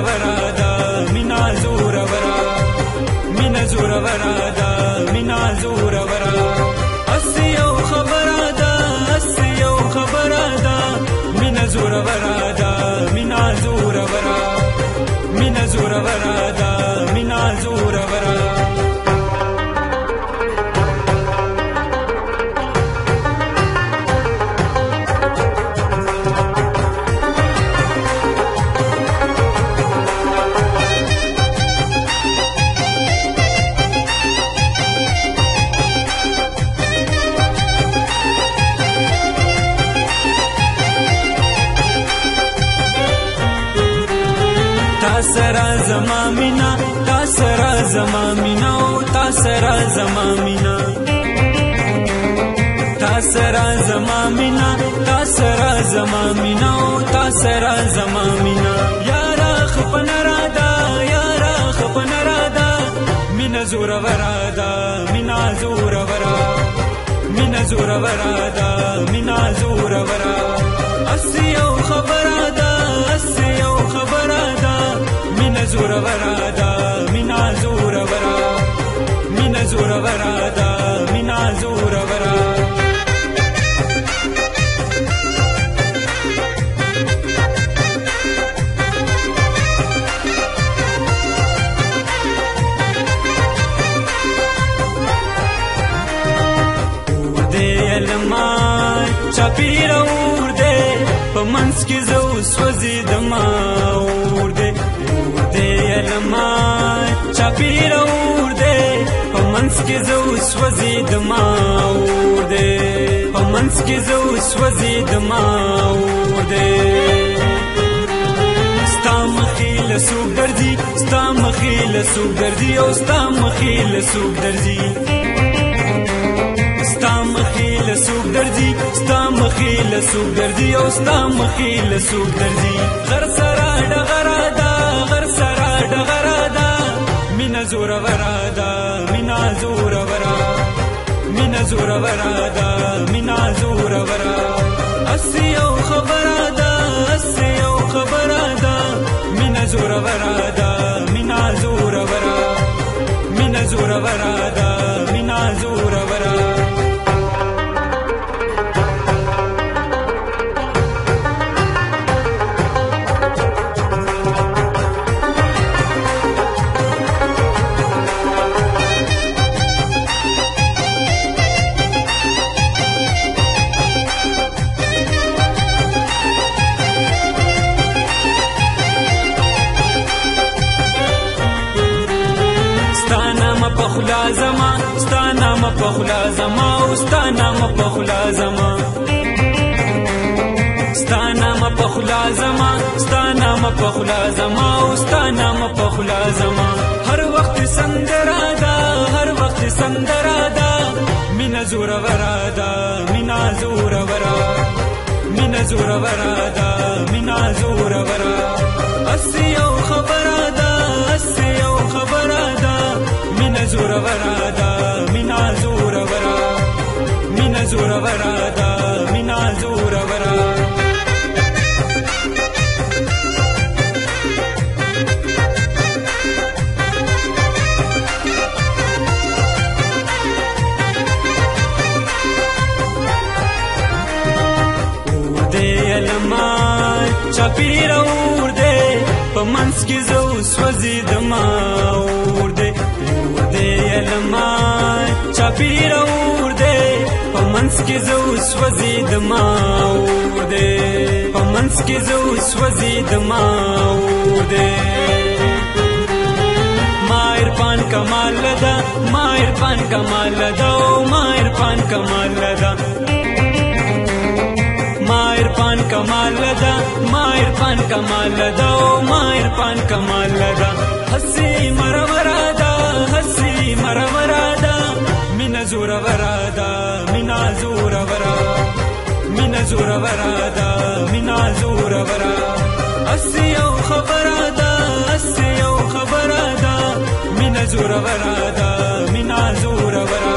ورا دا مینا زور ورا مینا زور ورا دا مینا زور ورا اسیو خبره دا اسیو خبره دا مینا زور ورا دا مینا زور ورا مینا زور ورا دا مینا زور ورا تاسرا زما مینا تاسرا زما مینا تاسرا زما مینا تاسرا زما مینا تاسرا زما مینا تاسرا زما مینا یارا خپن رادا یارا خپن رادا مینا زور ورادا مینا زور ورا مینا زور ورادا مینا زور ورا اسیو خبرادا اسیو خبرادا مینا زور ورادا مینا زور ورا مینا زور ورادا مینا زور ورا چاپیر اور دے پمنس کی زو سوزی دما اور دے علما چاپیر اور دے پمنس کی زو سوزی دما اور دے پمنس کی زو سوزی دما اور دے ستا مخیل سوک درزی ستا مخیل سوک درزی او ستا مخیل سوک درزی ستا مخیل سوک درزی ستا مخیل سوک درزی او ستا مخیل سوک درزی غر سرا ډغرا دا غر سرا ډغرا دا مینا زور ورا دا مینا زور ورا مینا زور ورا دا مینا زور ورا اسیو خبره دا اسیو خبره دا مینا زور ورا دا مینا زور ورا مینا زور ورا دا مینا زور ورا پخلا زما ستا نام پخلا زما او ستا نام پخلا زما ستا نام پخلا زما ستا نام پخلا زما او ستا نام پخلا زما هر وخت سندرا دا هر وخت سندرا دا مینا زور ورا دا مینا زور ورا مینا زور ورا دا مینا زور ورا اسیو خبره دا اسیو خبره دا مینا زور ورا دا مینا زور ورا مینا زور ورا دا مینا زور ورا اور دے علما چاپیر اور دے پمنس کی زو سوزی دما اور دے علما چاپیر اور دے پمنس کی زو سوزی دما اور دے پمنس کی زو سوزی دما اور دے ماہر پان کمال لدا ماہر پان کمال لدا ماہر پان کمال لدا ماہر پان کمال لدا ماہر پان کمال لدا ماہر پان کمال لدا ہسی مرورا دا ہسی مرورا دا مینا زور ورا دا مینا زور ورا مینا زور ورا دا مینا زور ورا اسیو خبره دا اسیو خبره دا مینا زور ورا دا مینا زور ورا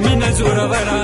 مینا زور ورا